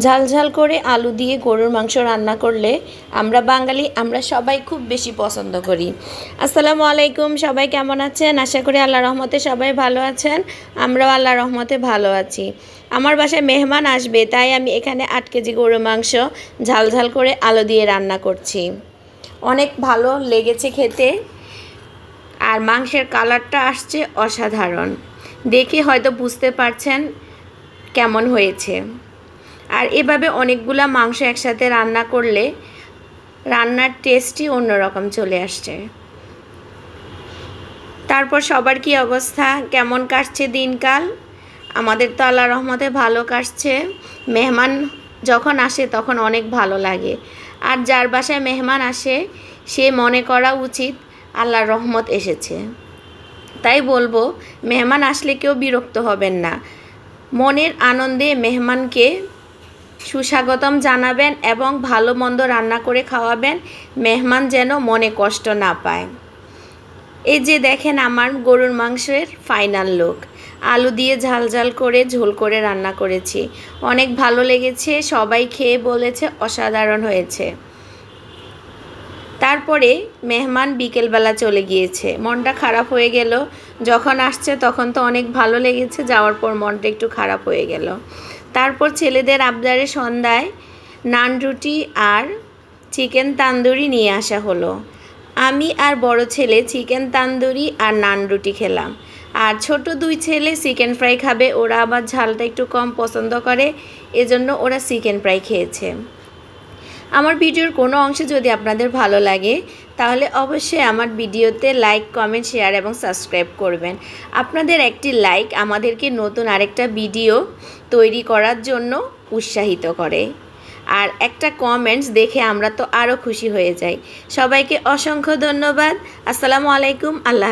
ঝাল ঝাল করে আলু দিয়ে গরুর মাংস রান্না করলে আমরা বাঙালি সবাই খুব বেশি পছন্দ করি। আসসালামু আলাইকুম, সবাই কেমন আছেন? আশা করি আল্লাহর রহমতে সবাই ভালো আছেন। আমরাও আল্লাহর রহমতে ভালো আছি। আমার বাসায় মেহমান আসবে, তাই আমি এখানে 8 কেজি গরুর মাংস ঝাল ঝাল করে আলু দিয়ে রান্না করছি। অনেক ভালো লেগেছে খেতে, আর মাংসের কালারটা আসছে অসাধারণ। দেখে হয়তো বুঝতে পারছেন কেমন হয়েছে। আর এভাবে অনেকগুলা মাংস একসাথে রান্না করলে রান্নার টেস্টই অন্যরকম চলে আসছে। তারপর সবার কি অবস্থা, কেমন কাটছে দিনকাল? আমাদের তো আল্লাহর রহমতে ভালো কাটছে। মেহমান যখন আসে তখন অনেক ভালো লাগে। আর যার বাসায় মেহমান আসে সে মনে করা উচিত আল্লাহর রহমত এসেছে। তাই বলবো, মেহমান আসলে কেউ বিরক্ত হবেন না। মনের আনন্দে মেহমানকে সুস্বাগতম জানাবেন এবং ভালো মন্দ রান্না করে খাওয়াবেন, মেহমান যেন মনে কষ্ট না পায়। এই যে দেখেন আমার গরুর মাংসের ফাইনাল লুক। আলু দিয়ে ঝাল ঝাল করে ঝোল করে রান্না করেছি, অনেক ভালো লেগেছে। সবাই খেয়ে বলেছে অসাধারণ হয়েছে। তারপরে মেহমান বিকেলবেলা চলে গিয়েছে, মনটা খারাপ হয়ে গেল। যখন আসছে তখন তো অনেক ভালো লেগেছে, যাওয়ার পর মনটা একটু খারাপ হয়ে গেল। তারপর ছেলেদের আবদারে সন্ধ্যায় নান রুটি আর চিকেন তান্দুরি নিয়ে আসা হলো। আমি আর বড় ছেলে চিকেন তান্দুরি আর নান রুটি খেলাম, আর ছোট 2 ছেলে চিকেন ফ্রাই খাবে। ওরা আবার ঝালটা একটু কম পছন্দ করে, এজন্য ওরা চিকেন ফ্রাই খেয়েছে। আমার ভিডিওর কোনো অংশে যদি আপনাদের ভালো লাগে তাহলে অবশ্যই আমার ভিডিওতে লাইক, কমেন্ট, শেয়ার এবং সাবস্ক্রাইব করবেন। আপনাদের একটি লাইক আমাদেরকে নতুন আরেকটা ভিডিও তৈরি করার জন্য উৎসাহিত করে, আর একটা কমেন্টস দেখে আমরা তো আরও খুশি হয়ে যাই। সবাইকে অসংখ্য ধন্যবাদ। আসসালামু আলাইকুম। আল্লাহ।